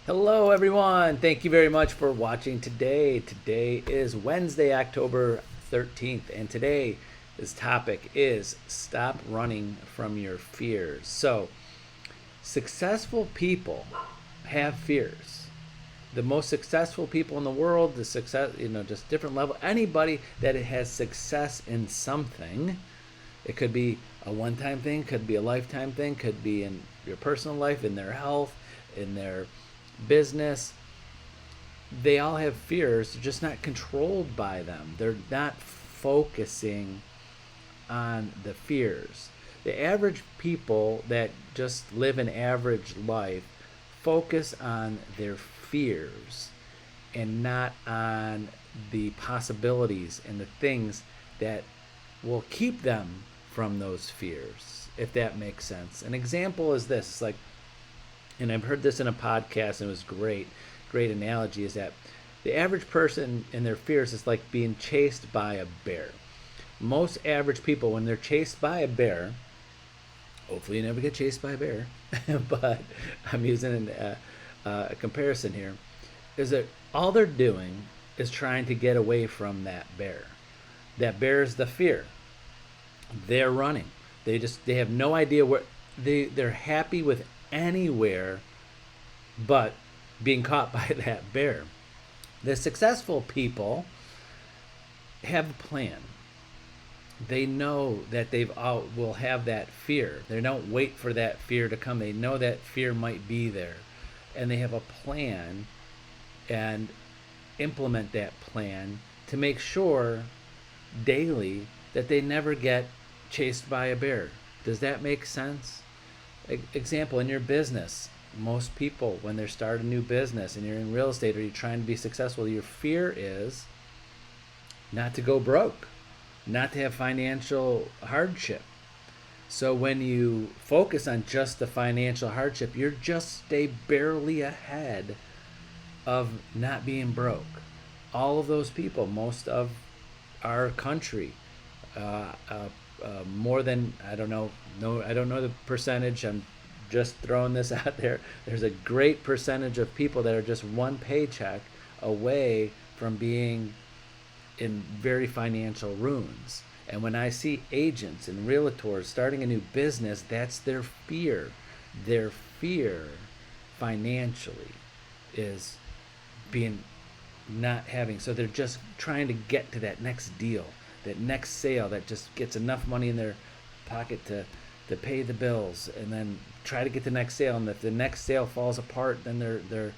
Hello, everyone. Thank you very much for watching today. Today is Wednesday, October 13th, and today's topic is stop running from your fears. So, successful people have fears. The most successful people in the world, the success, just different level, anybody that has success in something, it could be a one time thing, could be a lifetime thing, could be in your personal life, in their health, in their business. They all have fears, they're just not controlled by them. They're not focusing on the fears. The average people that just live an average life focus on their fears and not on the possibilities and the things that will keep them from those fears, if that makes sense. An example is this, it's like, and I've heard this in a podcast and it was great analogy, is that the average person and their fears is like being chased by a bear. Most average people, when they're chased by a bear, hopefully you never get chased by a bear, but I'm using a comparison here, is that all they're doing is trying to get away from that bear. That bear is the fear. They're running. They have no idea where they're happy with anywhere but being caught by that bear. The successful people have a plan. They know that will have that fear. They don't wait for that fear to come. They know that fear might be there, and they have a plan and implement that plan to make sure daily that they never get chased by a bear. Does that make sense? Example, in your business, most people, when they start a new business and you're in real estate or you're trying to be successful, your fear is not to go broke, not to have financial hardship. So when you focus on just the financial hardship, you're just stay barely ahead of not being broke. All of those people, most of our country, more than, I don't know, no, I don't know the percentage. I'm just throwing this out there. There's a great percentage of people that are just one paycheck away from being in very financial ruins. And when I see agents and realtors starting a new business, that's their fear. Their fear financially is being not having. So they're just trying to get to that next deal, that next sale that just gets enough money in their pocket to pay the bills, and then try to get the next sale. And if the next sale falls apart, then they're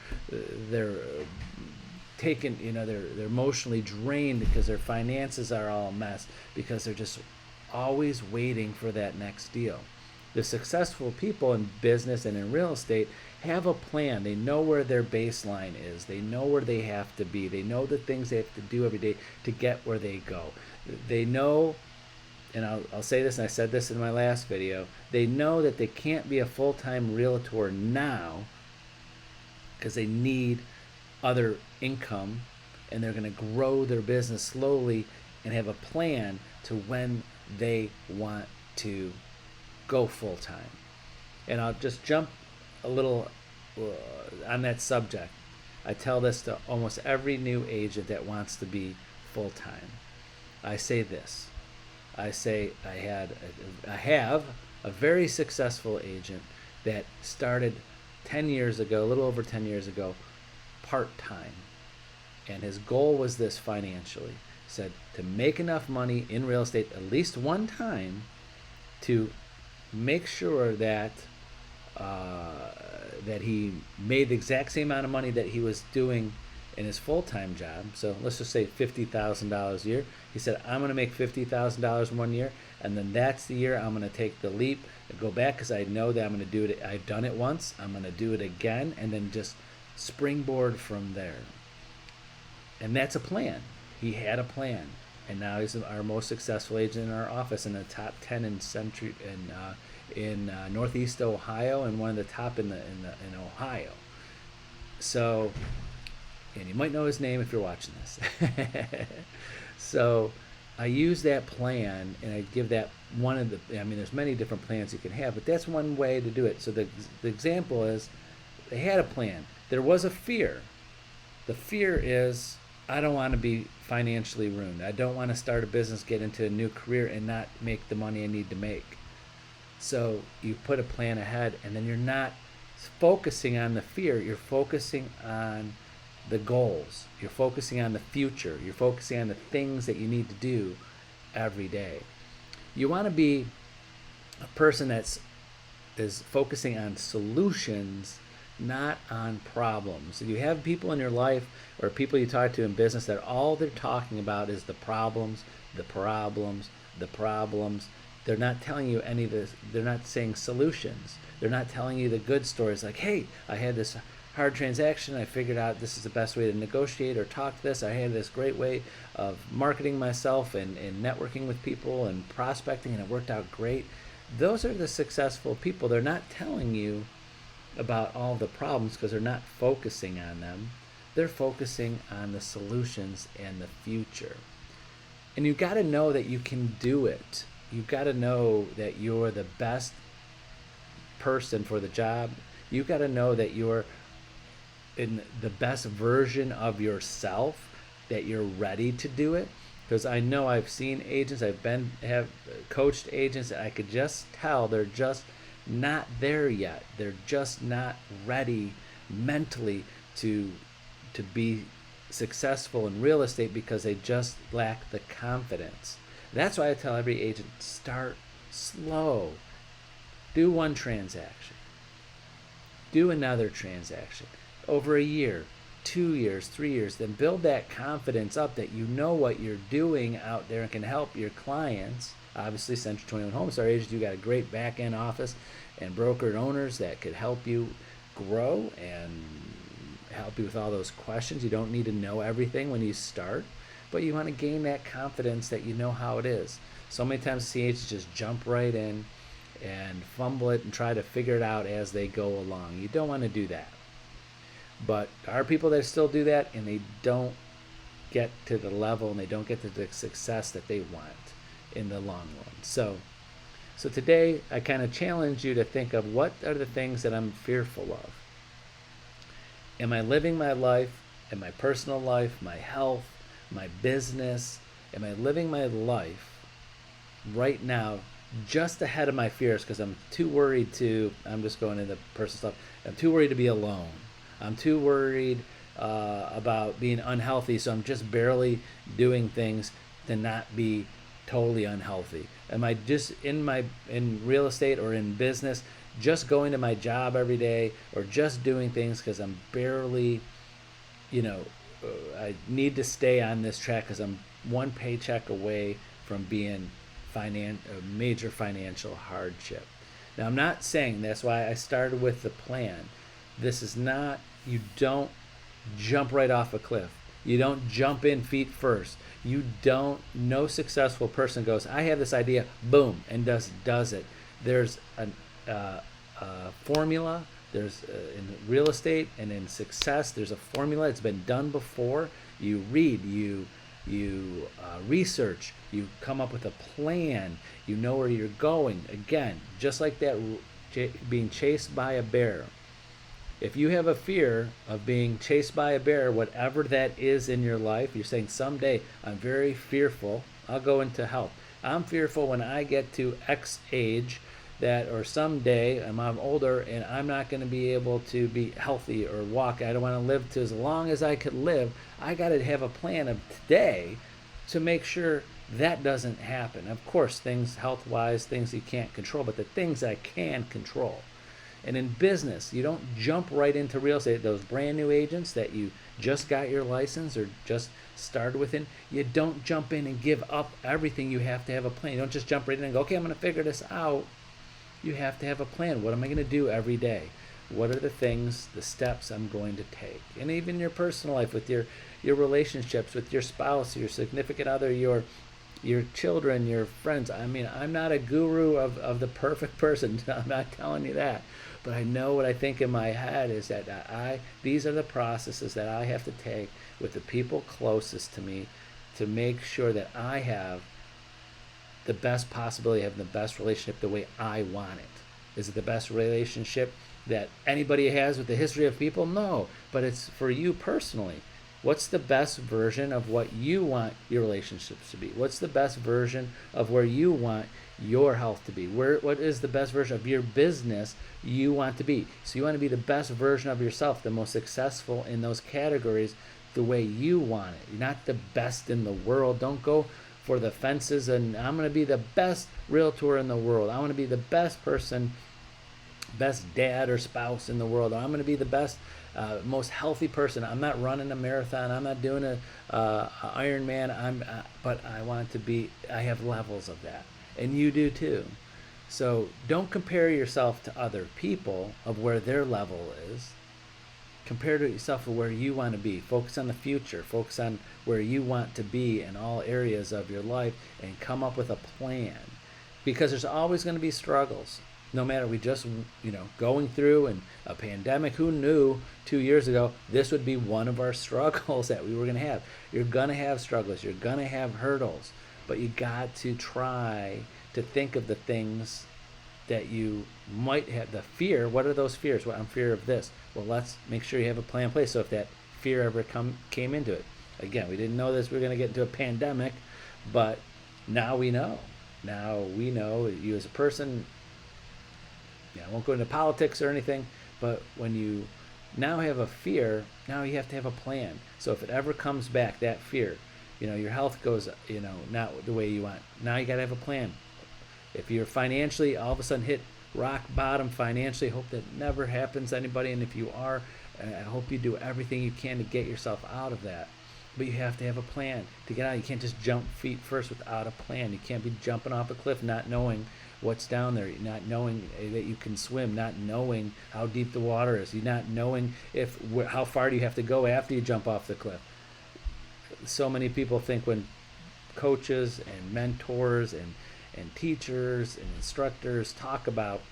taken, they're emotionally drained because their finances are all a mess because they're just always waiting for that next deal. The successful people in business and in real estate have a plan. They know where their baseline is. They know where they have to be. They know the things they have to do every day to get where they go. They know, and I'll say this, and I said this in my last video, they know that they can't be a full-time realtor now because they need other income, and they're going to grow their business slowly and have a plan to when they want to go full-time. And I'll just jump a little on that subject. I tell this to almost every new agent that wants to be full-time. I say this. I say I have a very successful agent that started 10 years ago, a little over 10 years ago, part-time. And his goal was this financially. He said to make enough money in real estate at least one time to make sure that that he made the exact same amount of money that he was doing in his full-time job. So let's just say $50,000 a year. He said, I'm going to make $50,000 in 1 year, and then that's the year I'm going to take the leap and go back because I know that I'm going to do it. I've done it once. I'm going to do it again, and then just springboard from there. And that's a plan. He had a plan, and now he's our most successful agent in our office, in the top 10 in Northeast Ohio, and one of the top in Ohio. So, and you might know his name if you're watching this. So I use that plan, and I give that one of the, I mean, there's many different plans you can have, but that's one way to do it. So the example is they had a plan. there was a fear. The fear is, I don't want to be financially ruined. I don't want to start a business, get into a new career, and not make the money I need to make. So you put a plan ahead, and then you're not focusing on the fear. You're focusing on the goals. You're focusing on the future. You're focusing on the things that you need to do every day. You want to be a person is focusing on solutions, not on problems. If you have people in your life or people you talk to in business that all they're talking about is the problems, the problems, the problems, they're not telling you any of this. They're not saying solutions. They're not telling you the good stories like, hey, I had this hard transaction. I figured out this is the best way to negotiate or talk this. I had this great way of marketing myself and networking with people and prospecting, and it worked out great. Those are the successful people. They're not telling you about all the problems because they're not focusing on them. They're focusing on the solutions and the future. And you've got to know that you can do it. You've got to know that you're the best person for the job. You've got to know that you're in the best version of yourself, that you're ready to do it. Because I know I've seen agents, have coached agents, and I could just tell they're just not there yet. They're just not ready mentally to be successful in real estate because they just lack the confidence. That's why I tell every agent, start slow. Do one transaction. Do another transaction. Over a year, 2 years, 3 years, then build that confidence up that you know what you're doing out there and can help your clients. Obviously, Century 21 Homestar Agents, you got a great back-end office and broker and owners that could help you grow and help you with all those questions. You don't need to know everything when you start, but you want to gain that confidence that you know how it is. So many times I see agents just jump right in and fumble it and try to figure it out as they go along. You don't want to do that. But there are people that still do that, and they don't get to the level and they don't get to the success that they want in the long run. So today I kind of challenge you to think of, what are the things that I'm fearful of? Am I living my life, in my personal life, my health, my business? Am I living my life right now just ahead of my fears because I'm too worried I'm just going into personal stuff, I'm too worried to be alone. I'm too worried about being unhealthy, so I'm just barely doing things to not be totally unhealthy. Am I just in real estate or in business, just going to my job every day, or just doing things because I'm barely, I need to stay on this track because I'm one paycheck away from being a major financial hardship. Now, I'm not saying, that's why I started with the plan. This is not, you don't jump right off a cliff. You don't jump in feet first. No successful person goes, I have this idea, boom, and does it. There's a formula. There's in real estate and in success, there's a formula. It's been done before. You read, you research, you come up with a plan, you know where you're going. Again, just like that, being chased by a bear. If you have a fear of being chased by a bear, whatever that is in your life, you're saying someday, I'm very fearful, I'll go into health. I'm fearful when I get to X age or someday I'm older and I'm not going to be able to be healthy or walk. I don't want to live to as long as I could live. I got to have a plan of today to make sure that doesn't happen. Of course, things health-wise, things you can't control, but the things I can control. And in business, you don't jump right into real estate. Those brand new agents that you just got your license or just started within, you don't jump in and give up everything. You have to have a plan. You don't just jump right in and go, okay, I'm going to figure this out. You have to have a plan. What am I going to do every day? What are the things, the steps I'm going to take? And even your personal life with your relationships with your spouse, your significant other, your children, your friends. I mean, I'm not a guru of the perfect person. I'm not telling you that. But I know what I think in my head is that these are the processes that I have to take with the people closest to me to make sure that I have the best possibility of having the best relationship the way I want it. Is it the best relationship that anybody has with the history of people. No, but it's for you personally. What's the best version of what you want your relationships to be? What's the best version of where you want your health to be? What is the best version of your business you want to be? So you want to be the best version of yourself, the most successful in those categories, the way you want it. You're not the best in the world. Don't go for the fences and I'm going to be the best realtor in the world. I want to be the best person, best dad or spouse in the world. I'm going to be the best, most healthy person. I'm not running a marathon. I'm not doing a Ironman. But I want to be. I have levels of that, and you do too. So don't compare yourself to other people of where their level is. Compare to yourself to where you want to be. Focus on the future. Focus on where you want to be in all areas of your life, and come up with a plan. Because there's always going to be struggles. No matter, we just, going through and a pandemic. Who knew 2 years ago this would be one of our struggles that we were going to have? You're going to have struggles. You're going to have hurdles. But you got to try to think of the things that you might have. The fear, what are those fears? Well, I'm fear of this. Well, let's make sure you have a plan in place. So if that fear ever came into it. Again, we didn't know this. We were going to get into a pandemic. But now we know. Now we know you as a person. I won't go into politics or anything, but when you now have a fear, now you have to have a plan. So if it ever comes back, that fear, your health goes, not the way you want. Now you got to have a plan. If you're financially all of a sudden hit rock bottom financially, hope that never happens to anybody. And if you are, I hope you do everything you can to get yourself out of that. But you have to have a plan to get out. You can't just jump feet first without a plan. You can't be jumping off a cliff not knowing what's down there, not knowing that you can swim, not knowing how deep the water is, you're not knowing how far do you have to go after you jump off the cliff. So many people think when coaches and mentors and teachers and instructors talk about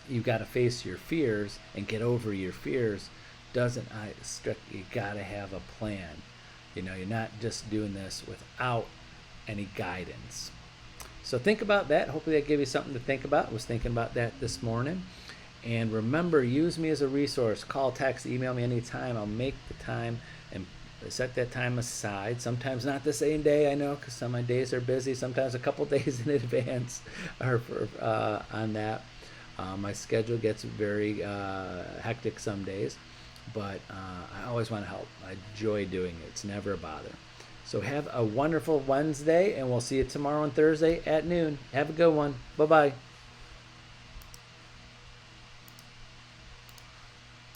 you've got to face your fears and get over your fears, you got to have a plan. You're not just doing this without any guidance. So think about that. Hopefully that gave you something to think about. I was thinking about that this morning. And remember, use me as a resource. Call, text, email me anytime. I'll make the time and set that time aside. Sometimes not the same day, I know, because some of my days are busy. Sometimes a couple days in advance on that. My schedule gets very hectic some days. But I always want to help. I enjoy doing it. It's never a bother. So have a wonderful Wednesday, and we'll see you tomorrow and Thursday at noon. Have a good one. Bye-bye.